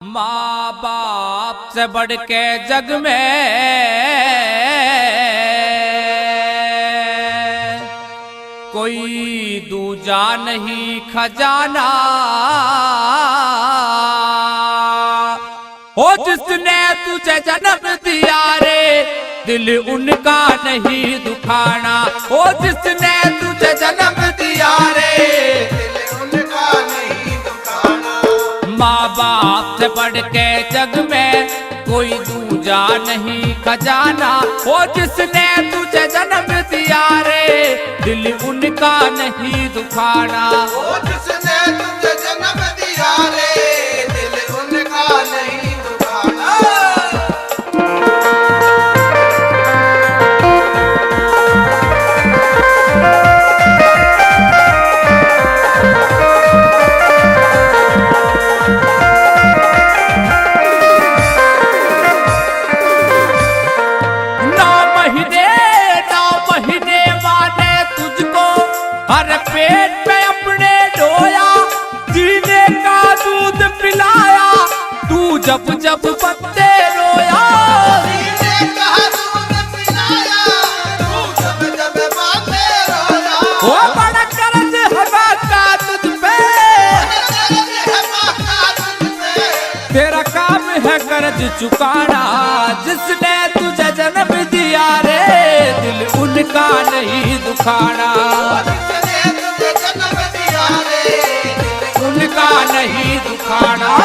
माँ बाप से बढ़ के जग में कोई दूजा नहीं खजाना। हो जिसने तुझे जन्म दिया रे दिल उनका नहीं दुखाना। हो जिसने तुझे जन्म दिया रे दिल उनका नहीं दुखाना। माँ बाप से बढ़ के जग में कोई दूजा नहीं खजाना। हो जिसने तुझे जन्म दिया रे दिल उनका नहीं दुखाना। वो जिसने तुझे जन्म दिया रे दिल उनका नहीं दुखाना। हर पेट पे अपने ढोया जीने का दूध पिलाया। तू जब जब बंदे रोया जीने का दूध पिलाया। तू जब जब बंदे रोया। वो बड़ा कर्ज हवा का तुझ पे तेरा काम है कर्ज चुकाना। जिसने तुझे जन्म दिया रे दिल उनका नहीं दुखाना। उनका नहीं दुखाना।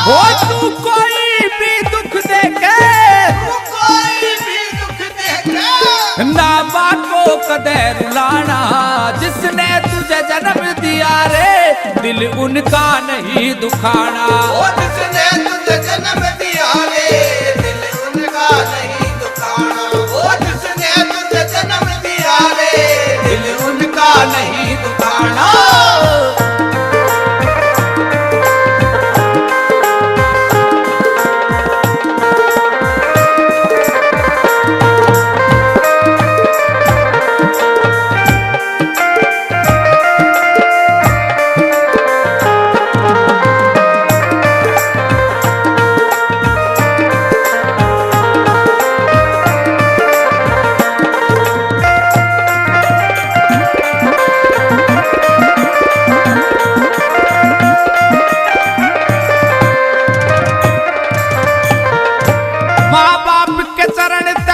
हो तू कोई भी दुख देखे ना बात को कदे रुलाना। जिसने तुझे जन्म दिया रे दिल उनका नहीं दुखाना। जिसने तुझे जन्म दिया रे दिल उनका नहीं दुखाना। जिसने तुझे जन्म दिया रे दिल उनका नहीं दुखाना।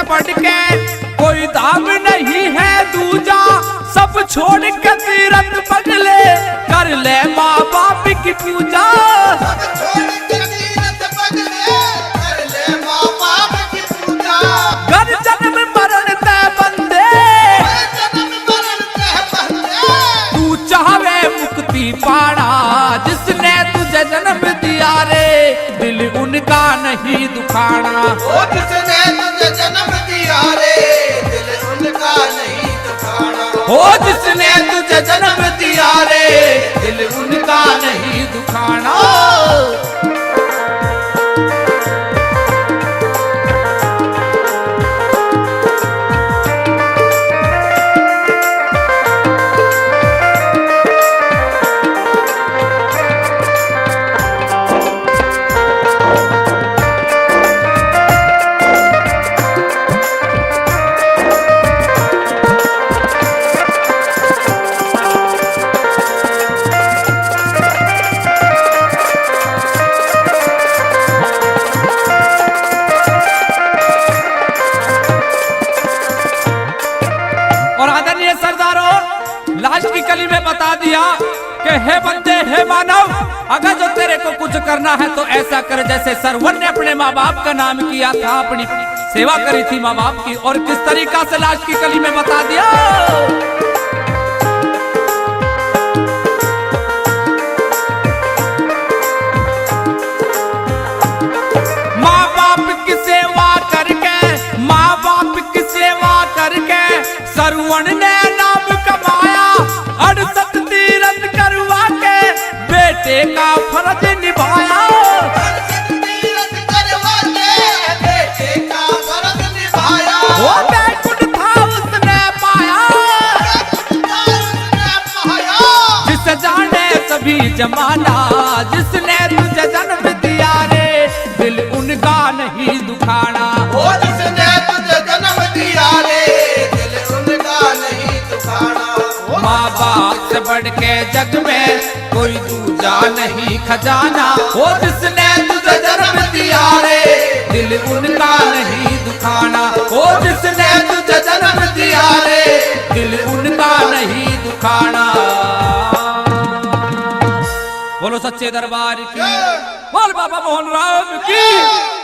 बढ़ के कोई दाम नहीं है दूजा। सब छोड़ के तीरथ बदले कर ले माँ बाप की पूजा। सब छोड़ के तीरथ बदले कर ले माँ बाप की पूजा। कर जन्म मरण तय बंदे तू चाहे मुक्ति पाना। जिसने तुझे जन्म दिया रे दिल उनका नहीं दुखाना। जिसने तुझे जन्म दिया रे दिल उनका नहीं दुखाना। हो जिसने तुझे जन्म दिया रे दिल उनका नहीं दुखाना। लास्ट की कली में बता दिया कि हे बंदे, हे मानव, अगर जो तेरे को कुछ करना है तो ऐसा कर जैसे सरवन ने अपने माँ बाप का नाम किया था, अपनी सेवा करी थी माँ बाप की। और किस तरीका से लास्ट की कली में बता दिया, माँ बाप की सेवा करके, माँ बाप की सेवा करके सरवण ने नाम कमाया, 68 तीरथ करवा के बेटे का फर्ज निभाया। वो बैकुंठ था उसने पाया, जिसे जाने सभी जमाना, जिसने तुझे जन्म दिया रे, दिल उनका नहीं दुखाना। वो जिसने तुझे जन्म दिया रे, दिल उनका नहीं दुखाना। माँ बाप से बढ़ के जग में कोई दूजा नहीं खजाना। वो जिसने तुझे जन्म दिया रे, दिल उनका नहीं दुखाना। वो जिसने तुझे जन्म दिया रे, दिल उनका नहीं दुखाना। बोलो सच्चे दरबार की, बोल बाबा मोहन राम की।